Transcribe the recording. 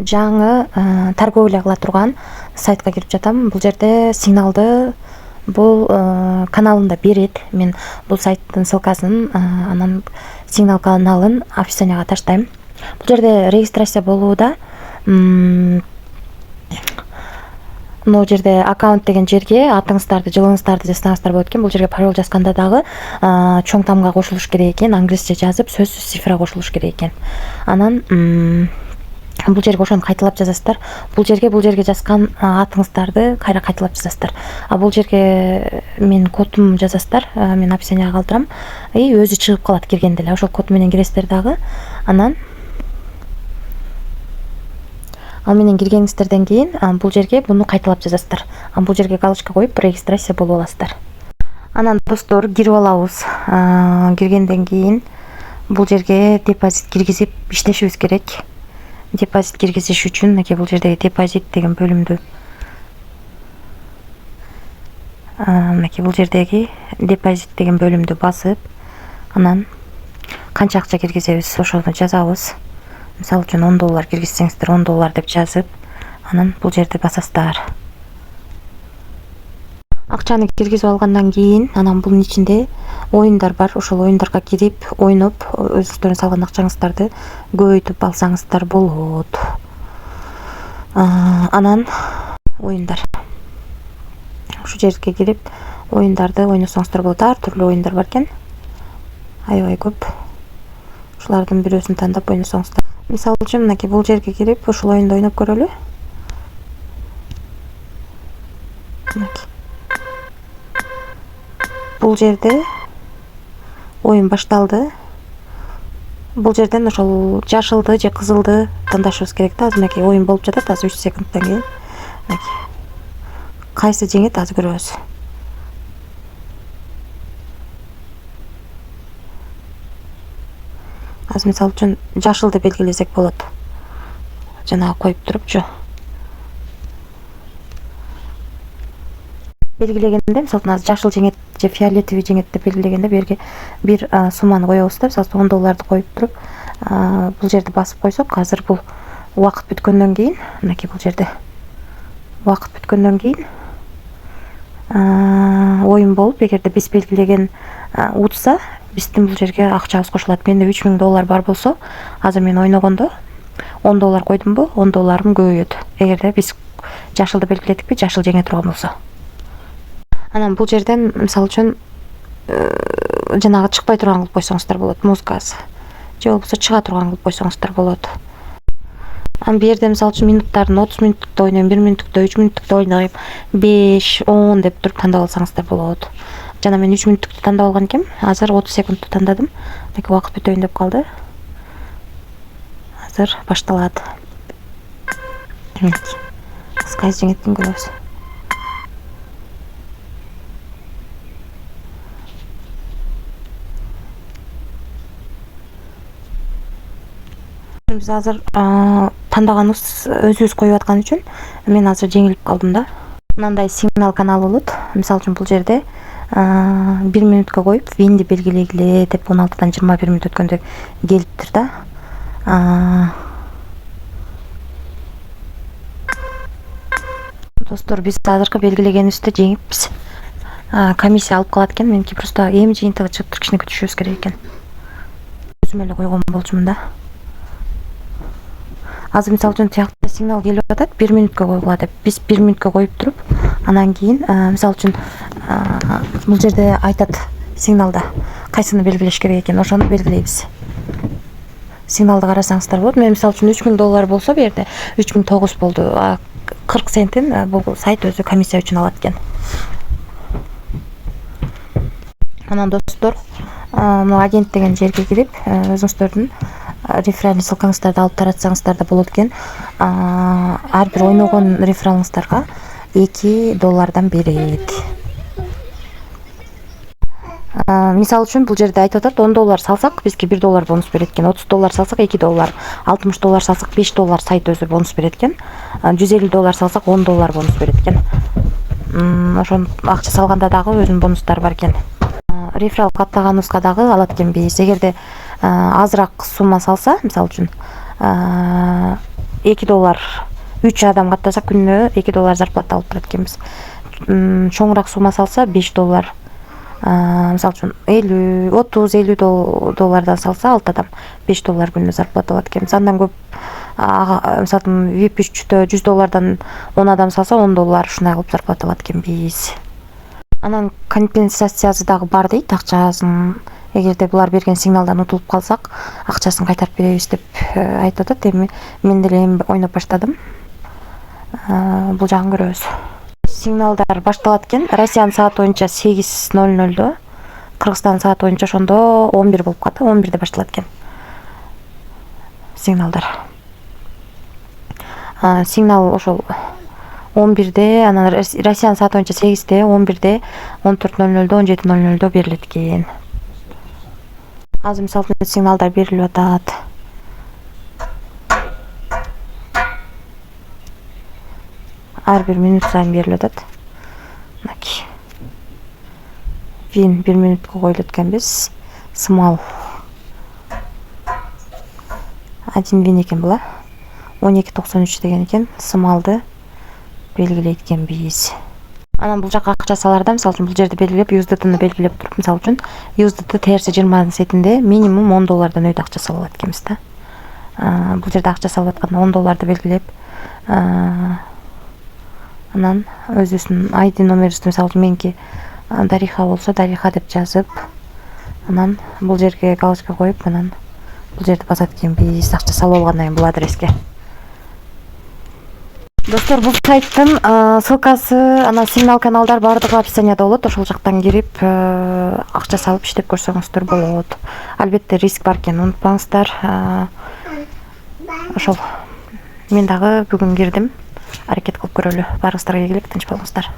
жаңы торговля кыла турган сайтка кирип жатам. Бул жерде сигналды бул каналында берет. Мен бул сайттын ссылкасын анан сигнал каналын описанияга таштайм. Бул жерде регистрация болууда. Мына жерде аккаунт деген жерге атыңыздарды, жылыңыздарды жазсаңыздар болот экен. Бул жерге пароль жазганда дагы чоң тамга кошулуш керек экен, англисче жазып, сөзсүз цифра кошулуш керек экен. Анан бул жерге ошону кайталап жазасыздар. Бул жерге жазган атыңыздарды кайра кайталап жазасыздар. Бул жерге мен кодум жазасыздар. Мен описанияга калтырам. Өзү чыгып калат киргенде эле. Ошол код менен киресиздер дагы. Анан ал менен киргениңиздерден кийин бул жерге буну кайталап жазасыздар. Бул жерге галочка коюп регистрация болуп аласыздар. Анан достор кирип алабыз. Киргенден кийин бул жерге депозит киргизип иштешибиз керек. Депозит киргизиш үчүн мынакей бул жердеги депозит деген бөлүмдү бул жердеги депозит деген бөлүмдү басып, анан канча акча киргизебиз ошону жазабыз. Мисалы үчүн $10 киргизсеңиздер $10 деп жазып, анан бул жерди басасыздар. Акчаны киргизип алгандан кийин, анан бунун ичинде оюндар бар. Ошол оюндарга кирип, ойноп, өзүңүздөрдүн салган акчаңыздарды көбөйтүп алсаңыздар болот. Анан оюндар. Ушу жерге кирип, оюндарды ойносоңуздар болот. Ар түрлүү оюндар бар экен. Аябай көп. Ушулардын бирөөсүн тандап ойносоңуздар. Мисалы үчүн мынакей бул жерге кирип, ушул оюнду ойноп көрөлү. Бул жерде оюн башталды. Бул жерден ошол жашылды же кызылды тандашыбыз керек да. Азыр мынакей оюн болуп жатат, азыр 3 секундтан кийин. Кайсы жеңет азыр көрөбүз. Азыр мисалы үчүн жашылды белгилесек болот. Жанагы коюп турупчу. Белгилегенде, мисалы үчүн азыр жашыл жеңет же фиолетовый жеңет деп белгилегенде берге бир сумманы коебуз да, мисалы $10 коюп туруп, бул жерди басып койсок, азыр бул убакыт бүткөндөн кийин, мынакей бул жерде убакыт бүткөндөн кийин оюн болуп, эгерде биз белгилеген утса, биздин бул жерге акчабыз кошулат. Менде $3000 бар болсо, азыр мен ойногондо $10 койдумбу, $10 көбөйөт. Эгерде биз жашылды белгиледикпи, жашыл жеңе турган болсо. Анан бул жерден мисалы үчүн жанагы чыкпай турган кылып койсоңуздар болот, музыкасы. Же болбосо чыга турган кылып койсоңуздар болот. Бу жерде мисалы үчүн минуттарын 30 мүнөттүктө ойнойм, 1 мүнөттүктө, 3 мүнөттүктө ойнойм, 5, 10 деп туруп тандап алсаңыздар болот. Жана мен 3 мүнөттүктү тандап алган экенмин. Азыр 30 секундту тандадым. Мынакей убакыт бүтөйүн деп калды. Азыр башталат. Кайсы жеңеттин көрөбүз. Биз азыр тандаганыбыз өзүбүз коюп аткан үчүн мен азыр жеңилип калдым да. Мындай сигнал каналы болот. Мисалы үчүн бул жерде 1 мүнөткө коюп, винди белгилегиле деп 16дан 21 мүнөт өткөндө келиптир да. Достор, биз азыркы белгилегенибизди жеңиппиз. Комиссия алып калат экен. Меники просто эми жыйынтыгы чыгып туруп кичине күтүшүбүз керек экен. Өзүм эле койгон болчумун да. Азыр мисалы үчүн тиякта сигнал келип атат, 1 мүнөткө койгула деп. Биз 1 мүнөткө коюп туруп, анан кийин мисалы үчүн бул жерде айтат сигналда кайсыны белгилеш керек экен, ошону белгилейбиз. Сигналды карасаңыздар болот. Мен мисалы үчүн $3000 болсо, бу жерде 3009 болду. 40 центин бул сайт өзү комиссия үчүн алат экен. Анан достор, агент деген жерге кирип, өзүңүздөрдүн реферальный ссылкаңыздарды алып таратсаңыздар да болот экен. Ар бир ойногон рефералыңыздарга $2 берет. Мисалы үчүн бул жерде айтып атат, $10 салсак бизге $1 бонус берет экен, $30 салсак $2, $60 салсак $5 сайт өзү бонус берет экен, $150 салсак $10 бонус берет экен. Ошон акча салганда дагы өзүнүн бонустары бар экен. Реферал каттаганыбызга дагы алат экенбиз. Эгерде азыраак сумма салса, мисалы үчүн $2. 3 адам каттаса күнүнө $2 зарплата алып турат экенбиз. Чоңураак сумма салса $5. Мисалы үчүн 30-50 доллардан салса 6 адам $5 күнүнө зарплата алат экенбиз. Андан көп мисалы VIP үчтө $100 10 адам салса $10 ушундай кылып зарплата алат экенбиз. Анан компенсациясы дагы бар дейт, акчасын эгерде булар берген сигналдан утулуп калсак, акчасын кайтарып беребиз деп айтып атат. Эми мен деле ойноп баштадым. Бул жагын көрөбүз. Сигналдар башталат экен. Россиянын саат боюнча 8:00, Кыргызстан саат боюнча ошондо 11 болуп калат, 11де башталат экен. Сигналдар. Сигнал ошол 11де, анан Россиянын саат боюнча 8де, 11де, 14:00, 17:00 берилет экен. Азыр мисалы сигналдар берилип атат. Ар бир минут сайын берилип атат. Мынакей. Вин 1 минутка коюлат экенбиз. Смал 1 вин экен бул. 12.93 деген экен. Смалды белгилейт экенбиз. Анан бул жакка акча саларда, мисалы үчүн бул жерде белгилеп, USDT-ны белгилеп туруп, мисалы үчүн USDT терси 20 сетинде минимум $10 өйдө акча салып алат экенбиз да. Бул жерде акча салып атканда $10 белгилеп, анан өзүбүздүн ID номерибизди, мисалы үчүн меники Дариха болсо, Дариха деп жазып, анан бул жерге галочка коюп, анан бул жерде басат экенбиз акча салып алгандан кийин бул адреске. Достор, бул сайттын ссылкасы, анан сигнал каналдар бардыгы описанияда болот. Ошол жактан кирип акча салып иштеп көрсөңүздөр болот. Албетте риск бар экенин унутпаңыздар. Ошол мен дагы бүгүн кирдим. Аракет кылып көрөлү. Баарыңыздарга ийгилик, тынч болуңуздар.